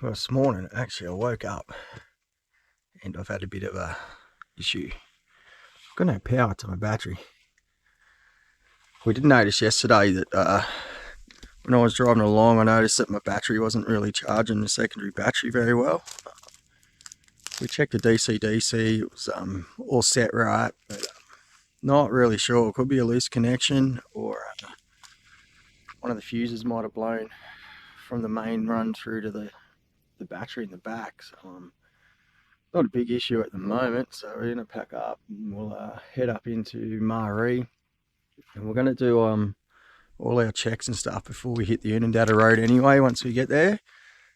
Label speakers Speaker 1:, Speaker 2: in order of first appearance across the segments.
Speaker 1: Well, this morning, actually, I woke up and I've had a bit of a issue. I've got no power to my battery. We did notice yesterday that when I was driving along, I noticed that my battery wasn't really charging the secondary battery very well. We checked the DC-DC, it was all set right, but not really sure. It could be a loose connection, or one of the fuses might have blown from the main run through to the battery in the back. So not a big issue at the moment, so we're going to pack up and we'll head up into Maree, and we're going to do all our checks and stuff before we hit the Oodnadatta road anyway once we get there.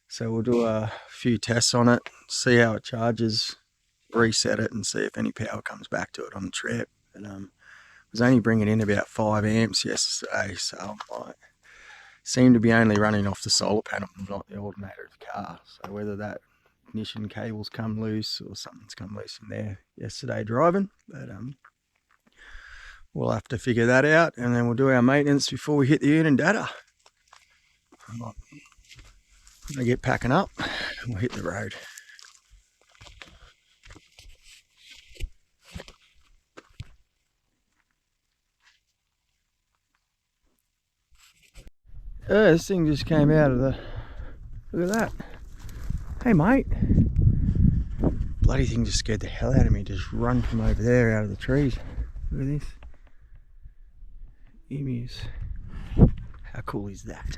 Speaker 1: So we'll do a few tests on it, see how it charges, reset it, and see if any power comes back to it on the trip. But I was only bringing in about 5 amps yesterday, so I seem to be only running off the solar panel, not the alternator of the car. So whether that ignition cable's come loose or something's come loose in there yesterday driving, but we'll have to figure that out, and then we'll do our maintenance before we hit the Oodnadatta. I'm gonna get packing up and we'll hit the road. This thing just came out of the... Look at that. Hey mate. Bloody thing just scared the hell out of me. Just run from over there out of the trees. Look at this. Emus. How cool is that?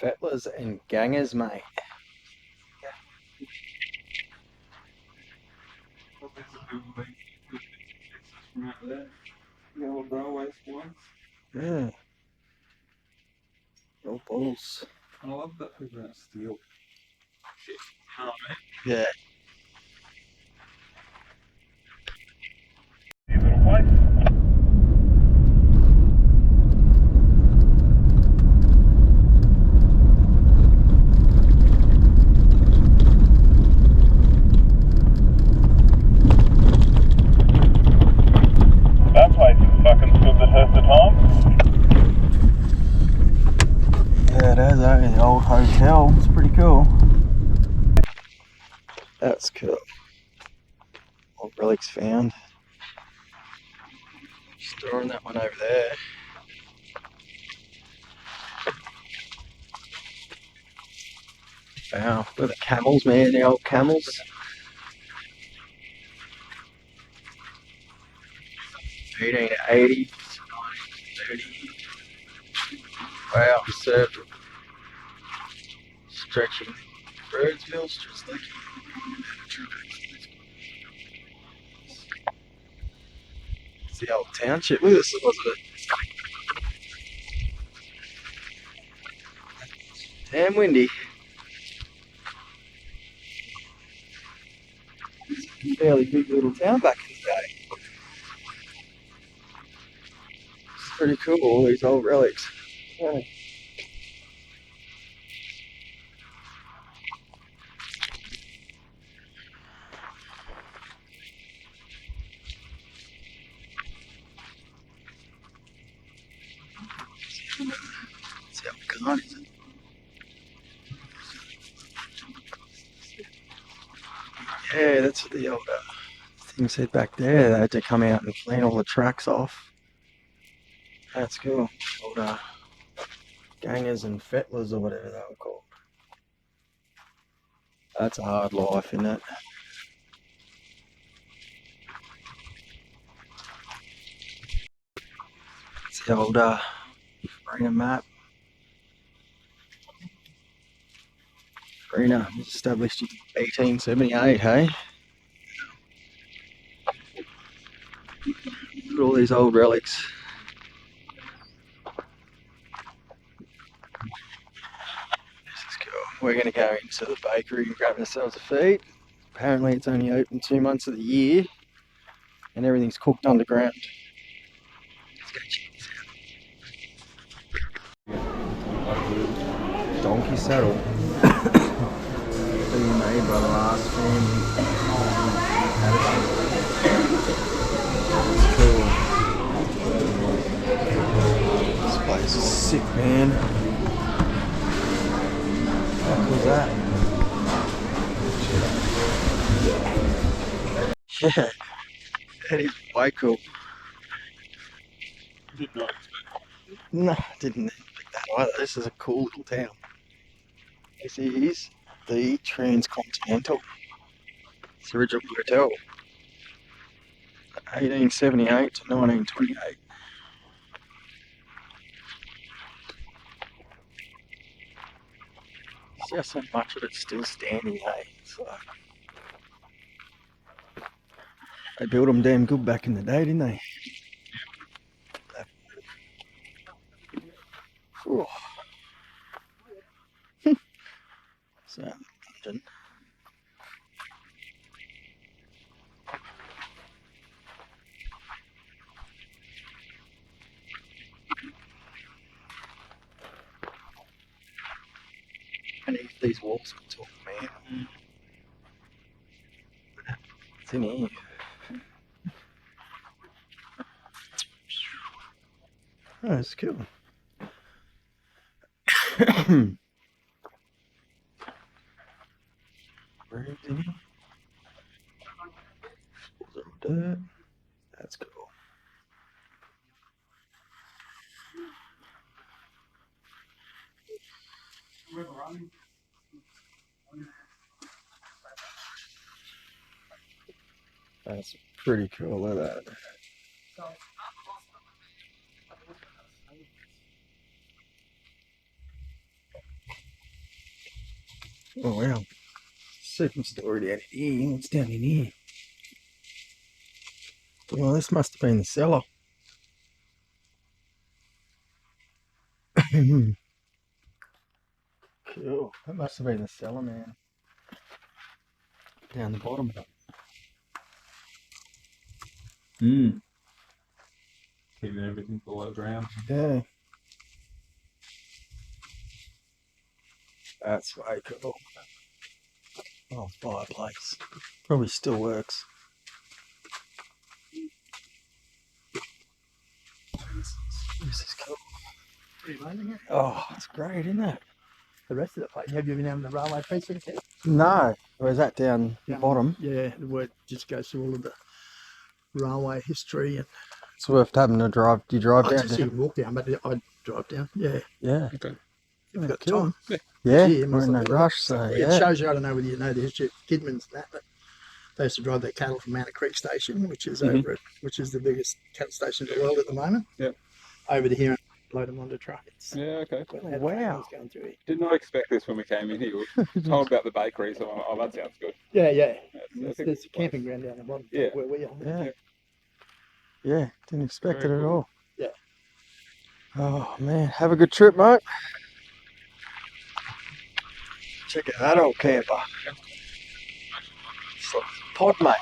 Speaker 1: Fettlers and gangers, mate. Yeah. No balls.
Speaker 2: I love that people don't steal shit.
Speaker 1: Yeah.
Speaker 3: That place is fucking stood the test of time.
Speaker 1: Yeah, there's the old hotel. It's pretty cool. That's cool. Old relics found. Storing that one over there. Wow, look at the camels, man, the old camels. 1880, 1930. Wow, surf. Stretching. Birdsville, just like it's the old township. Look at this, wasn't it? Damn windy. Fairly big little town back in the day. It's pretty cool, all these old relics. Yeah. the old thing said back there. They had to come out and clean all the tracks off. That's cool. Old gangers and fettlers or whatever they were called. That's a hard life, isn't it? It's the old Farina map. Farina was established in 1878, hey? Look at all these old relics. This is cool. We're going to go into the bakery and grab ourselves a feed. Apparently it's only open 2 months of the year and everything's cooked underground. Let's go check this out. Donkey saddle. Being made by the last family. Cool. This place is sick, man. How cool is that? Yeah, that is way cool.
Speaker 2: Did not expect.
Speaker 1: No, didn't expect that either. This is a cool little town. This is the Transcontinental. It's the original hotel. 1878 to 1928. See how so much of it's still standing, hey? So, they built them damn good back in the day, didn't they? Whew. So, dungeon. And these walls can talk, man. It's in here. Oh, that's cool. Rooms in here. Floors are all dirt. That's cool. That's pretty cool. Look at that. Oh wow. Second story down in here. What's down in here? Well, this must have been the cellar. Cool. That must have been the cellar, man. Down the bottom of it.
Speaker 2: Keeping everything below ground.
Speaker 1: Yeah. That's way cool. Oh, fireplace. Probably still works. This is cool.
Speaker 4: Pretty amazing, isn't it?
Speaker 1: Oh, it's great, isn't it?
Speaker 4: The rest of the place. Have you been down the railway precinct yet?
Speaker 1: No. Where's that down the bottom?
Speaker 4: Yeah, the word just goes through all of the railway history. And
Speaker 1: It's worth having a drive. Do you drive
Speaker 4: I
Speaker 1: down?
Speaker 4: just you can walk down, but I drive down. Yeah,
Speaker 1: Yeah.
Speaker 2: Okay.
Speaker 4: if you've got
Speaker 1: Cool.
Speaker 4: time.
Speaker 1: Yeah,
Speaker 4: Yeah,
Speaker 1: we're in no rush, so
Speaker 4: It
Speaker 1: yeah.
Speaker 4: shows you, I don't know whether you know the history of Kidman's and that, but they used to drive their cattle from Mount Creek Station, which is over, which is the biggest cattle station in the world at the moment.
Speaker 2: Yep.
Speaker 4: Over to here and load them onto trucks.
Speaker 2: Yeah, okay.
Speaker 4: When they had
Speaker 1: Wow.
Speaker 4: trains going through here.
Speaker 3: Did not expect this when we came in here. We were told about the bakery, so oh, that sounds good.
Speaker 4: Yeah.
Speaker 3: That's a
Speaker 4: There's a
Speaker 3: good
Speaker 4: camping ground down the bottom
Speaker 3: Yeah.
Speaker 4: where we are.
Speaker 1: Yeah. Yeah, didn't expect
Speaker 3: Very
Speaker 1: it at
Speaker 3: cool.
Speaker 1: all.
Speaker 4: Yeah.
Speaker 1: Oh man, have a good trip, mate. Check out that old camper. It's like a pod, mate.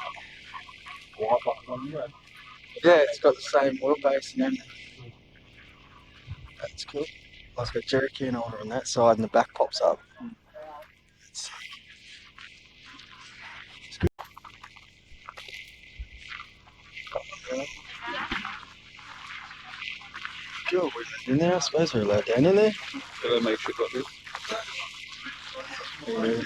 Speaker 1: Yeah, it's got the same wheelbase and everything. That's cool. It's got a jerry can holder on that side and the back pops up. That's sick. It's good. Cool, we're in there. I suppose we're allowed down in there.
Speaker 3: So they make shit like this.
Speaker 1: Yeah.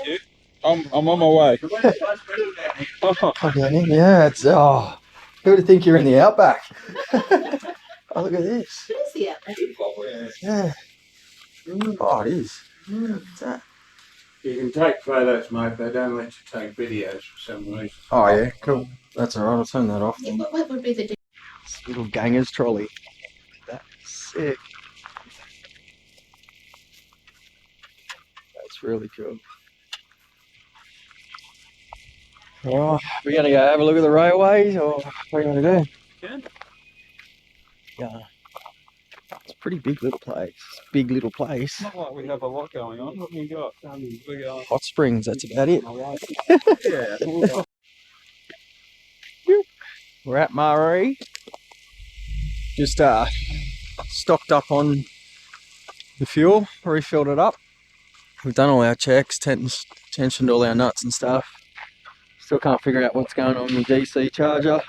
Speaker 3: you. I'm on my way.
Speaker 1: Yeah, it's who would think you're in the outback? Oh, look at this.
Speaker 5: It is the outback.
Speaker 1: Yeah. Oh, it is. What's that?
Speaker 2: You can take photos, mate. They don't let you take videos for some reason.
Speaker 1: Oh yeah, cool. That's alright, I'll turn that off.
Speaker 5: Yeah, what would be the difference?
Speaker 1: This little ganger's trolley. That's sick. That's really cool. Alright, we're gonna go have a look at the railways, or what are you gonna do?
Speaker 3: Can.
Speaker 1: Yeah. It's a pretty big little place. Big little place.
Speaker 3: Not like we have a lot going on. What have we got?
Speaker 1: Hot springs, that's about it.
Speaker 3: Yeah.
Speaker 1: We're at Murray. Just stocked up on the fuel, refilled it up. We've done all our checks, tensioned all our nuts and stuff. Still can't figure out what's going on with the DC charger.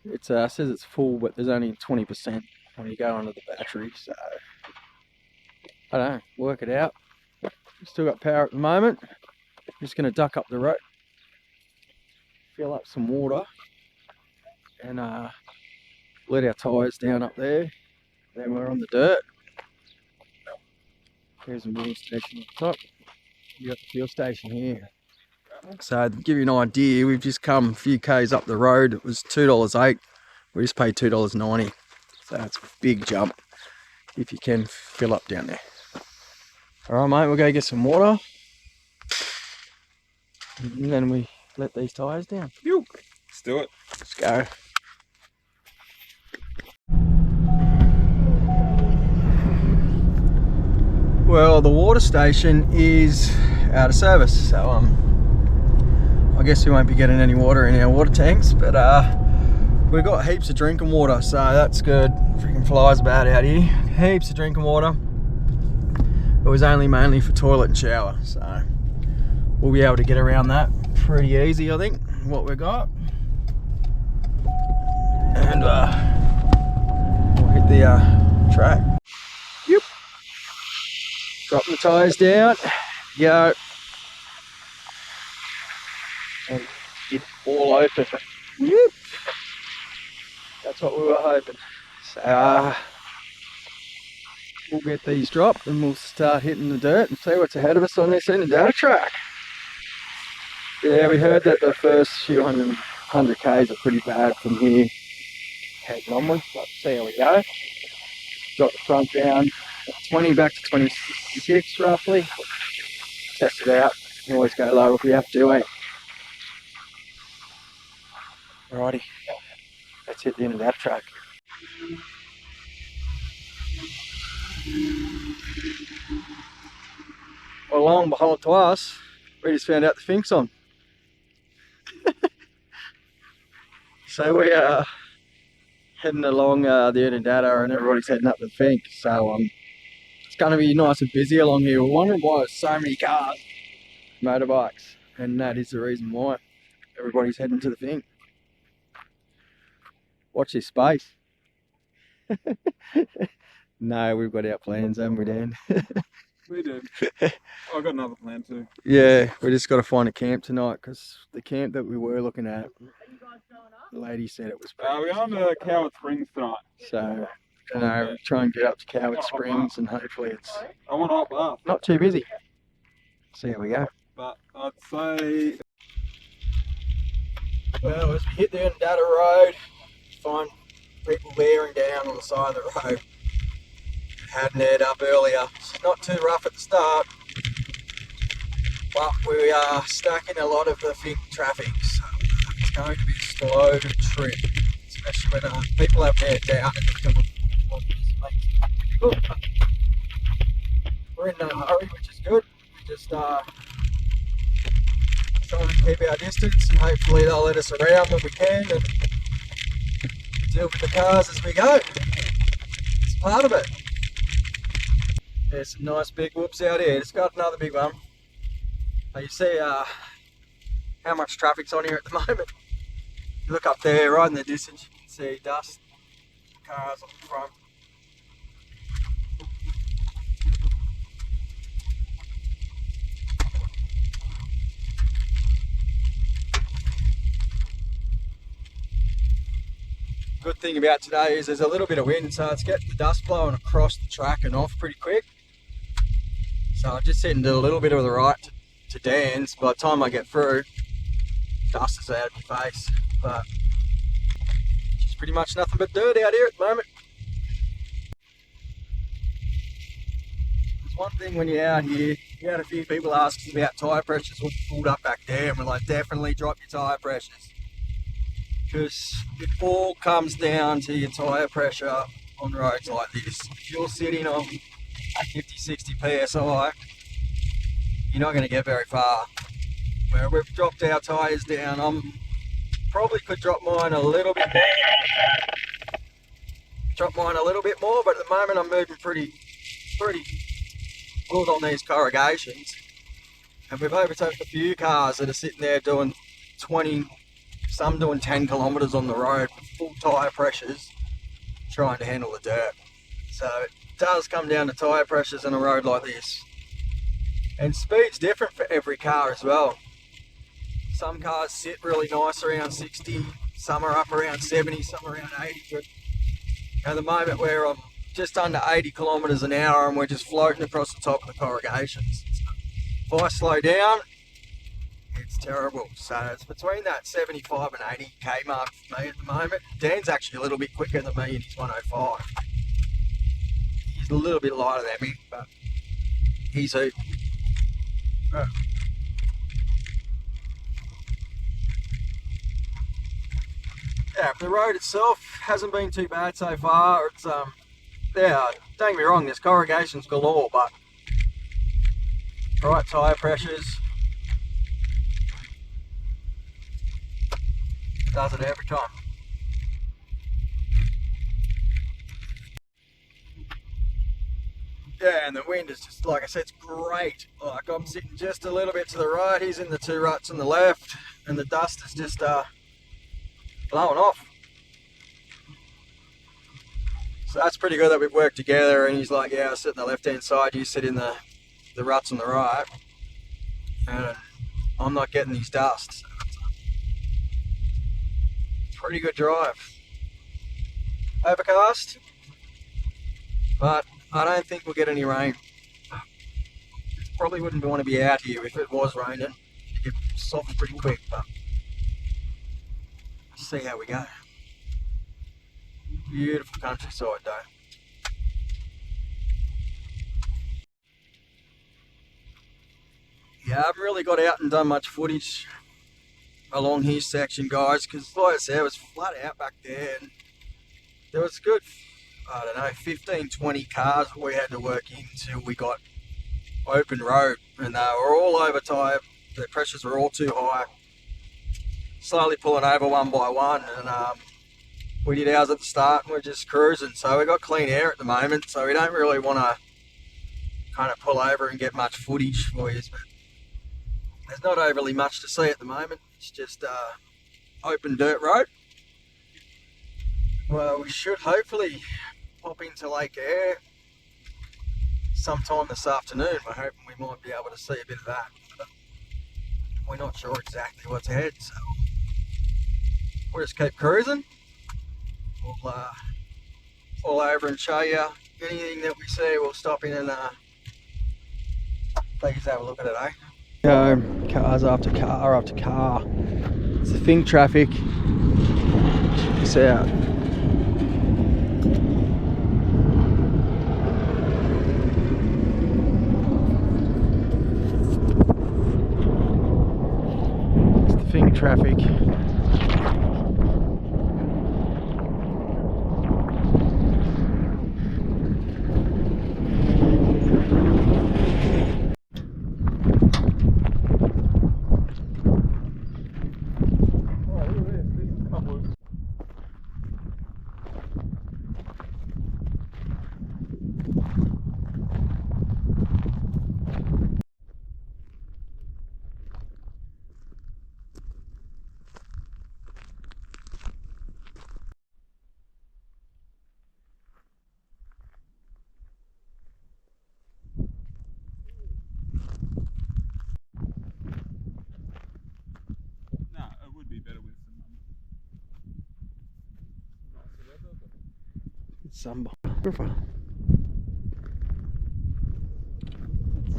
Speaker 1: It says it's full, but there's only 20% when you go onto the battery, so I don't know, work it out. Still got power at the moment. Just going to duck up the road, fill up some water, and let our tyres down up there. Then we're on the dirt. There's a fuel station on top. You got the fuel station here. So to give you an idea, we've just come a few k's up the road. It was $2.08. We just paid $2.90. So it's a big jump if you can fill up down there. Alright mate, we'll go get some water. And then we let these tyres down.
Speaker 3: Let's do it.
Speaker 1: Let's go. Well, the water station is out of service, so I guess we won't be getting any water in our water tanks, but we've got heaps of drinking water, so that's good. Freaking flies about out here. Heaps of drinking water. It was only mainly for toilet and shower, so we'll be able to get around that pretty easy, I think, what we've got. And we'll hit the track. Yep. Drop the tyres down. Go. And get all open. Yep. That's what we were hoping. So we'll get these dropped and we'll start hitting the dirt and see what's ahead of us on this Oodnadatta Track. Yeah, we heard that the first few hundred k's are pretty bad from here heading onwards, but see how we go. Got the front down 20 back to 26 roughly. Test it out. Can always go low if we have to, eh? Alrighty, let's hit the end of that track. Well, lo and behold to us, we just found out the Fink's on. So we are heading along the Oodnadatta and everybody's heading up the Fink. So it's going to be nice and busy along here. We're wondering why there's so many cars, motorbikes, and that is the reason why everybody's heading to the Fink. Watch this space. No, we've got our plans, haven't we, Dan?
Speaker 3: We do. I've got another plan too.
Speaker 1: Yeah, we just got to find a camp tonight because the camp that we were looking at, the lady said it was
Speaker 3: We're going to Coward Springs tonight.
Speaker 1: so, you know, try and get up to Coward Springs and hopefully it's
Speaker 3: I want hot bath,
Speaker 1: not too busy. See how we go.
Speaker 3: but I'd say
Speaker 1: Well, as we hit the Oodnadatta Road, find people bearing down on the side of the road. Hadn't aired up earlier. It's not too rough at the start, but we are stuck in a lot of the Fink traffic, so it's going to be a slow trip, especially when people have aired down and they come on this. We're in no hurry, which is good. We just trying to keep our distance and hopefully they'll let us around when we can and deal with the cars as we go. It's part of it. There's some nice big whoops out here. It's got another big one. You see how much traffic's on here at the moment. You look up there, right in the distance, you can see dust, cars on the front. good thing about today is there's a little bit of wind, so it's getting the dust blowing across the track and off pretty quick. So I'm just heading to a little bit of the right to Dan's. By the time I get through, dust is out of my face, but it's pretty much nothing but dirt out here at the moment. There's one thing when you're out here, you had a few people ask us about tyre pressures when we pulled up back there, and we're like, definitely drop your tyre pressures, because it all comes down to your tyre pressure on roads like this. If you're sitting on 50-60 psi, you're not going to get very far. Where we've dropped our tyres down, probably could drop mine a little bit more. But at the moment I'm moving pretty good on these corrugations. And we've overtaken a few cars that are sitting there doing 20, some doing 10 kilometres on the road with full tyre pressures, trying to handle the dirt. So it does come down to tyre pressures on a road like this. And speed's different for every car as well. Some cars sit really nice around 60, some are up around 70, some around 80. But at the moment we're on just under 80 kilometres an hour and we're just floating across the top of the corrugations. So if I slow down, it's terrible. So it's between that 75 and 80k mark for me at the moment. Dan's actually a little bit quicker than me and he's 105. He's a little bit lighter than me, but he's a... Yeah, the road itself hasn't been too bad so far. It's yeah, don't get me wrong, there's corrugations galore, but right tyre pressures does it every time. Yeah, and the wind is just, like I said, it's great. Like I'm sitting just a little bit to the right, he's in the two ruts on the left, and the dust is just blowing off. So that's pretty good that we've worked together, and he's like, yeah, I sit on the left hand side, you sit in the ruts on the right, and I'm not getting these dusts. So it's a pretty good drive. Overcast, but I don't think we'll get any rain. Probably wouldn't want to be out here if it was raining. It gets soft pretty quick, but let's see how we go. Beautiful countryside though. Yeah, I haven't really got out and done much footage along his section, guys, because like I said, it was flat out back there and there was a good, I don't know, 15-20 cars we had to work in until we got open road, and they were all over tyre, the pressures were all too high. Slowly pulling over one by one, and we did ours at the start and we're just cruising. So we got clean air at the moment, so we don't really want to kind of pull over and get much footage for you, but there's not overly much to see at the moment. It's just open dirt road. Well, we should hopefully pop into Lake Air sometime this afternoon. We're hoping we might be able to see a bit of that, but we're not sure exactly what's ahead, so we'll just keep cruising. We'll pull over and show you anything that we see. We'll stop in and please have a look at it, eh? Go, cars after car after car. It's the thing traffic. Check this out. It's the thing traffic. Some photographer.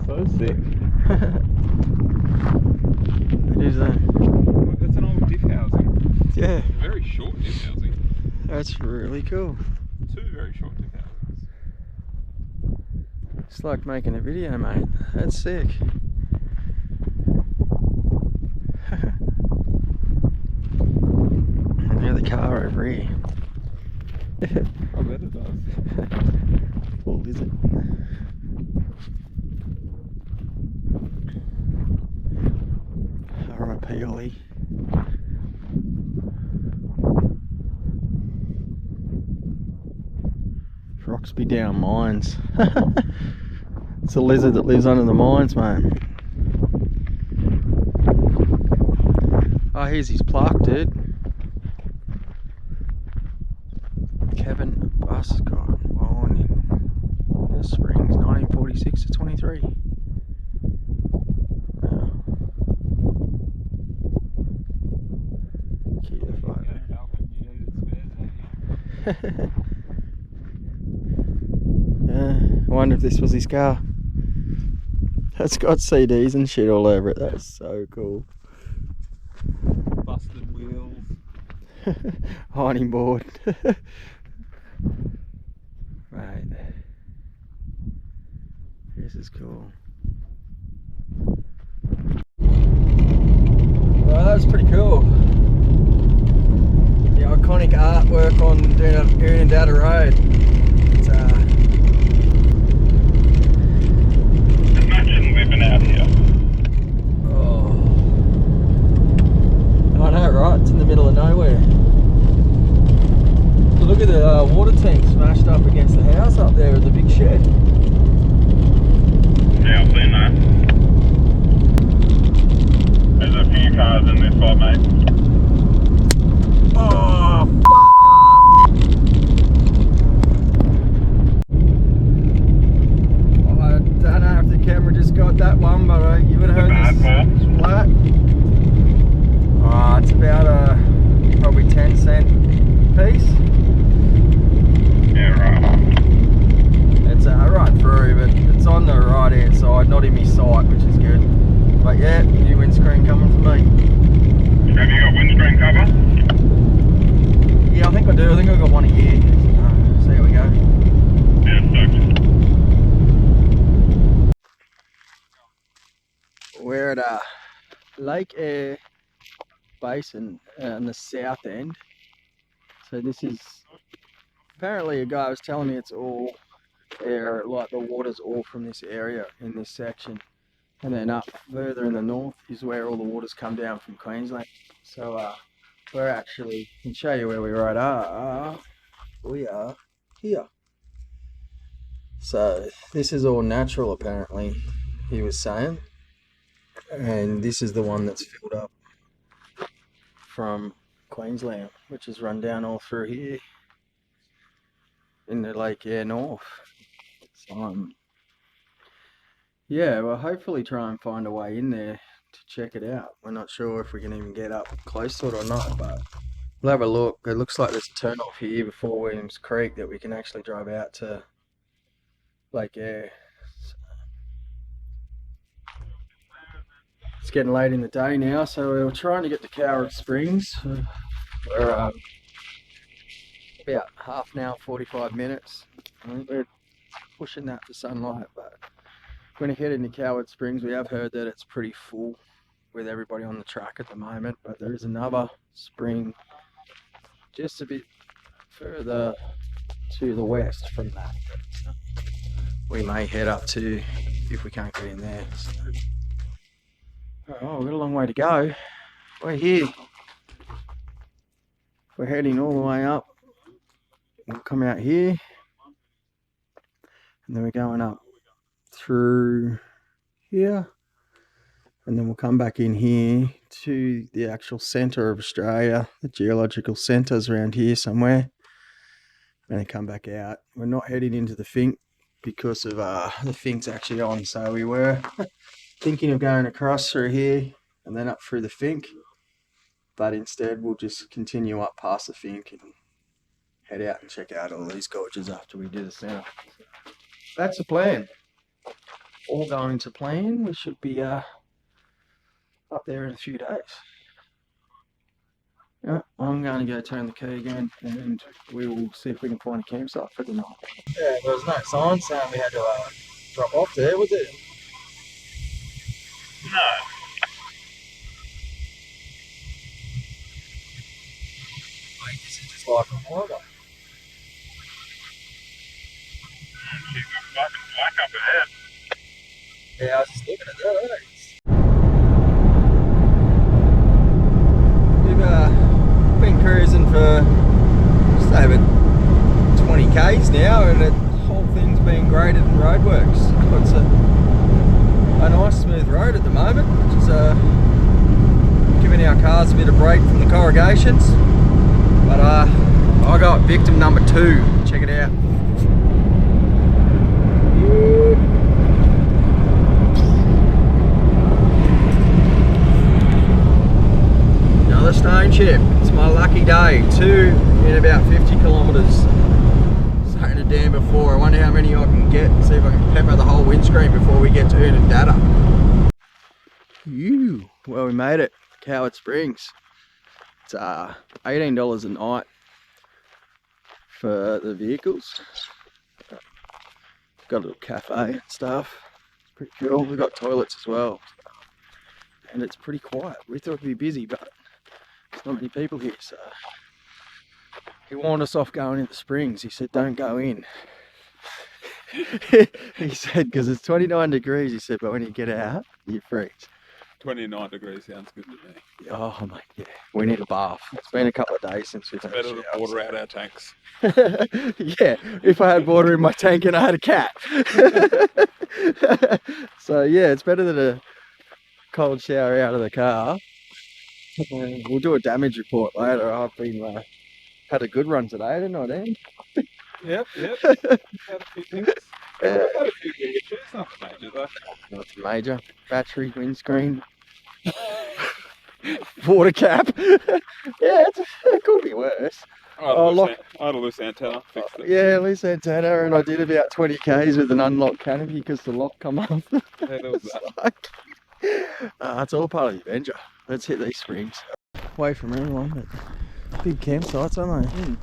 Speaker 3: So sick.
Speaker 1: It is
Speaker 3: It's an old diff housing.
Speaker 1: yeah,
Speaker 3: A very short diff housing.
Speaker 1: that's really cool.
Speaker 3: 2 very short diff housings.
Speaker 1: It's like making a video, mate. That's sick. And now the car over here.
Speaker 3: I bet it does.
Speaker 1: Full, is it? R.I.P. Ollie. Roxby down mines. It's a lizard that lives under the mines, mate. Oh, here's his plaque, dude. Kevin Buscott, born in Springs, 1946 to 23. Yeah, I wonder if this was his car. It's got CDs and shit all over it. That's so cool.
Speaker 3: Busted wheels.
Speaker 1: Ironing board. Right. This is cool. Well, that was pretty cool. The iconic artwork on Oodnadatta Road. It's
Speaker 3: Imagine living out here.
Speaker 1: oh, I know, right? It's in the middle of nowhere. But look at the water tank smashed up against the house up there with the big shed.
Speaker 3: Yeah, I've seen that. There's a few cars in this spot, mate.
Speaker 1: Oh, I don't know if the camera just got that one, but you would have heard this splat. It's about a probably 10-cent piece.
Speaker 3: Yeah, right.
Speaker 1: It's right through, but it's on the right hand side, not in my sight, which is good. But yeah, new windscreen coming for me.
Speaker 3: Have you got windscreen cover?
Speaker 1: Yeah, I think I do. I think I've got one a year. So there we go.
Speaker 3: Yeah, stoked.
Speaker 1: We're at Lake Eyre Basin on the south end. So this is apparently a guy was telling me it's all air, like the water's all from this area in this section, and then up further in the north is where all the waters come down from Queensland. So we're actually, I can show you where we right are. We are here. So this is all natural, apparently, he was saying, and this is the one that's filled up from Queensland, which is run down all through here in the Lake Eyre North. So yeah, we'll hopefully try and find a way in there to check it out. We're not sure if we can even get up close to it or not, but we'll have a look. It looks like there's a turn off here before Williams Creek that we can actually drive out to Lake Eyre. So it's getting late in the day now, so we're trying to get to Coward Springs. We're about half an hour, 45 minutes. I think we're pushing that for sunlight, but we're going to head into Coward Springs. We have heard that it's pretty full with everybody on the track at the moment, but there is another spring just a bit further to the west from that. We may head up to if we can't get in there. So. Oh, we've got a long way to go. We're here. We're heading all the way up. We'll come out here, and then we're going up through here, and then we'll come back in here to the actual centre of Australia. The geological centre's around here somewhere, and then come back out. We're not heading into the Fink because of the Fink's actually on, so we were thinking of going across through here and then up through the Fink, but instead we'll just continue up past the Fink and head out and check out all these gorges after we do the centre. That's the plan. All going to plan. We should be up there in a few days. Yeah, I'm going to go turn the key again and we will see if we can find a campsite for the night. Yeah, there was no sign saying we had to drop off there, was it?
Speaker 3: No.
Speaker 1: Like, this is just like a highway.
Speaker 3: She's got fucking black up ahead.
Speaker 1: Yeah, I was just looking at that. We've been cruising for just over 20 k's now, and the whole thing's been graded and roadworks. It's a nice smooth road at the moment, which is giving our cars a bit of break from the corrugations. But I got victim number 2. Check it out. Another township. It's my lucky day. 2 in about 50 kilometres. Starting to dam before. I wonder how many I can get. See if I can pepper the whole windscreen before we get to Oodnadatta. Well, we made it. Coward Springs. It's $18 a night for the vehicles. Got a little cafe and stuff. It's pretty cool. We've got toilets as well. And it's pretty quiet. We thought it'd be busy, but there's not many people here, so he warned us off going into Springs. He said, don't go in. He said, because it's 29 degrees, he said, but when you get out, you freeze.
Speaker 3: 29 degrees sounds good to me.
Speaker 1: Oh, mate, yeah. We need a bath. It's been a couple of days since we've had
Speaker 3: Better than
Speaker 1: showers.
Speaker 3: water out our tanks.
Speaker 1: Yeah, if I had water in my tank and I had a cat. So, yeah, it's better than a cold shower out of the car. We'll do a damage report later. I've been had a good run today, didn't I, Dan?
Speaker 3: Yep. Had a few things. Had a few issues. Nothing major though.
Speaker 1: Nothing major. Battery, windscreen, water cap. Yeah, it could be worse.
Speaker 3: I had a loose antenna. Fixed it.
Speaker 1: Yeah, loose antenna, and I did about 20 k's with an unlocked canopy because the lock come off.
Speaker 3: Yeah, there was that.
Speaker 1: It's all part of the adventure. Let's hit these springs. Away from everyone, but big campsites, aren't they?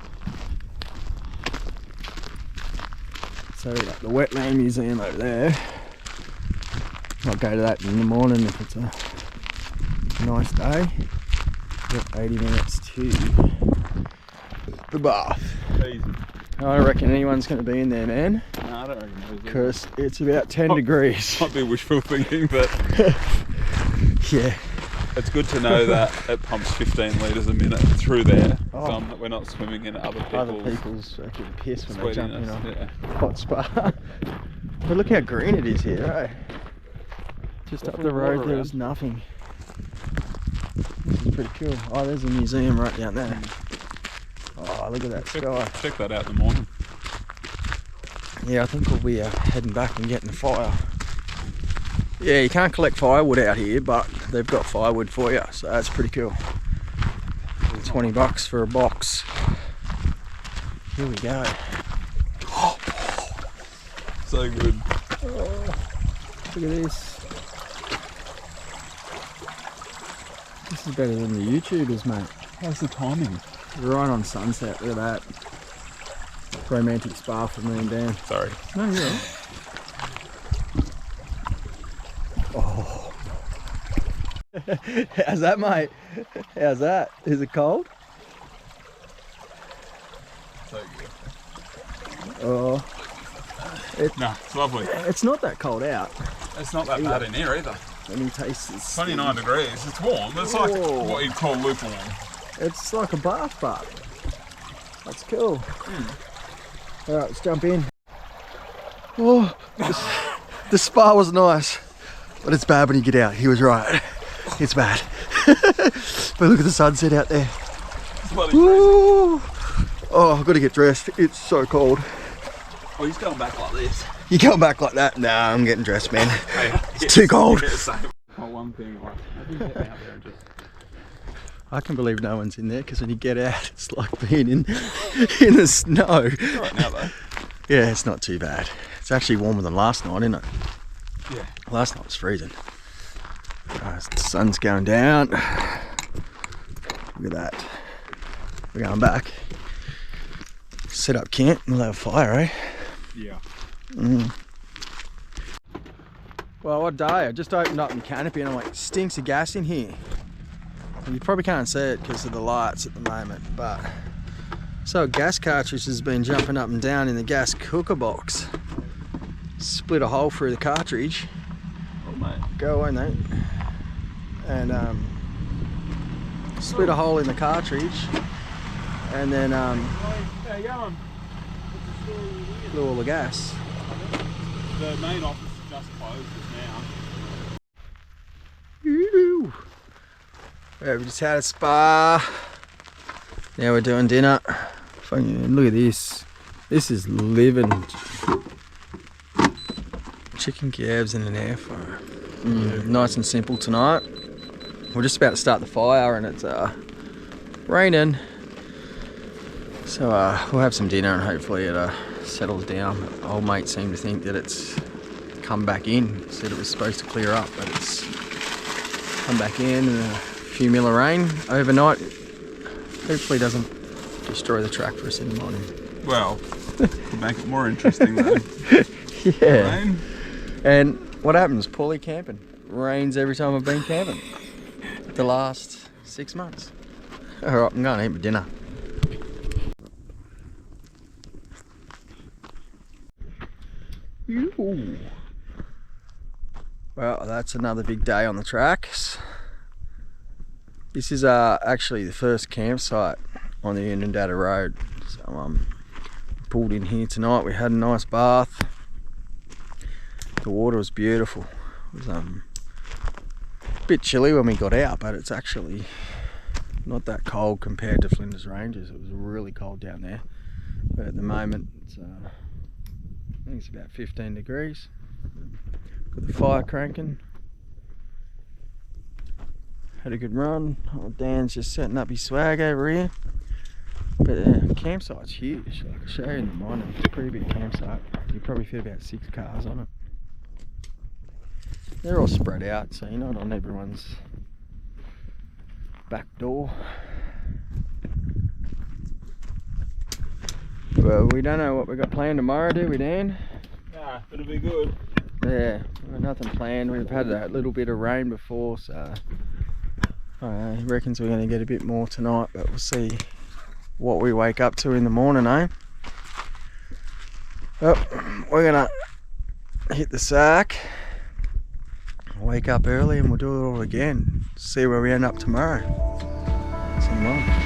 Speaker 1: So we got the wetland museum over there. I'll go to that in the morning if it's a nice day. Got 80 minutes to the bath.
Speaker 3: Easy.
Speaker 1: I don't reckon anyone's going to be in there, man.
Speaker 3: No, I don't reckon there's
Speaker 1: Because it's about 10 degrees.
Speaker 3: Might be wishful thinking, but
Speaker 1: Yeah.
Speaker 3: it's good to know that it pumps 15 litres a minute through there.
Speaker 1: Oh.
Speaker 3: So we're not swimming in other
Speaker 1: People's fucking piss when they jump in a
Speaker 3: sweatiness. Yeah.
Speaker 1: hot spa. But look how green it is here, eh? Just up the road there was nothing. This is pretty cool. Oh, there's a museum right down there. Oh, look at that sky.
Speaker 3: Check that out in the morning.
Speaker 1: Yeah, I think we'll be heading back and getting a fire. Yeah, you can't collect firewood out here, but they've got firewood for you, so that's pretty cool. $20 for a box. Here we go.
Speaker 3: So good.
Speaker 1: Oh, look at this. This is better than the YouTubers, mate.
Speaker 3: How's the timing?
Speaker 1: Right on sunset, look at that. Romantic spa for me and Dan.
Speaker 3: Sorry.
Speaker 1: No, you're right. Oh. How's that, mate? How's that? Is it cold?
Speaker 3: So good.
Speaker 1: Oh.
Speaker 3: No, it's lovely.
Speaker 1: It's not that cold out.
Speaker 3: It's not that bad in here either.
Speaker 1: Let me taste this.
Speaker 3: 29 degrees. It's warm. It's like
Speaker 1: Whoa.
Speaker 3: what you'd call lukewarm.
Speaker 1: It's like a bath. That's cool. Alright, let's jump in. Oh, the spa was nice, but it's bad when you get out. He was right. It's bad. But look at the sunset out there.
Speaker 3: It's bloody
Speaker 1: Woo. Oh, I've got to get dressed. It's so cold.
Speaker 3: Oh, he's going back like this.
Speaker 1: You going back like that? Nah, I'm getting dressed, man.
Speaker 3: Hey,
Speaker 1: It's too cold.
Speaker 3: yeah, same. Oh, one thing, like, I think get out there and just...
Speaker 1: I can believe no one's in there because when you get out, it's like being in the snow.
Speaker 3: It's alright now though.
Speaker 1: Yeah, it's not too bad. It's actually warmer than last night, isn't it?
Speaker 3: Yeah.
Speaker 1: Last night was freezing. The sun's going down. Look at that. We're going back. Set up camp and we'll have a fire, eh?
Speaker 3: Yeah.
Speaker 1: Well, what day? I just opened up my canopy and I'm like, stinks of gas in here. And you probably can't see it because of the lights at the moment, but so a gas cartridge has been jumping up and down in the gas cooker box. Split a hole through the cartridge.
Speaker 3: Oh mate.
Speaker 1: Go away, mate. And split a hole in the cartridge, and then
Speaker 3: How you going?
Speaker 1: blew all the gas.
Speaker 3: The main office just closes now.
Speaker 1: Woo. Yeah, we just had a spa. Now we're doing dinner. Fucking look at this. This is living. Chicken calves in an air fryer. Nice and simple tonight. We're just about to start the fire and it's raining. So we'll have some dinner and hopefully it settles down. Old mate seemed to think that it's come back in. Said it was supposed to clear up, but it's come back in and a few mil of rain overnight. Hopefully doesn't destroy the track for us in the morning.
Speaker 3: Well, could make it more interesting though.
Speaker 1: Yeah.
Speaker 3: Rain.
Speaker 1: And what happens? Poorly camping. Rains every time I've been camping. The last 6 months. Alright, I'm going to eat my dinner. Ooh. Well, that's another big day on the tracks. This is actually the first campsite on the Oodnadatta Road. So pulled in here tonight. We had a nice bath. The water was beautiful. It was a bit chilly when we got out, but it's actually not that cold compared to Flinders Ranges. It was really cold down there, but at the moment it's, I think it's about 15 degrees. Got the fire cranking. Had a good run. Oh, Dan's just setting up his swag over here. But the campsite's huge. I can show you in the morning. It's a pretty big campsite. You probably fit about 6 cars on it. They're all spread out, so you're not on everyone's back door. Well, we don't know what we got planned tomorrow, do we, Dan?
Speaker 3: Nah, it'll be good.
Speaker 1: Yeah, we've got nothing planned. We've had a little bit of rain before, so I don't know, he reckons we're going to get a bit more tonight, but we'll see what we wake up to in the morning, eh? Well, we're going to hit the sack. Wake up early and we'll do it all again. See where we end up tomorrow. See you tomorrow.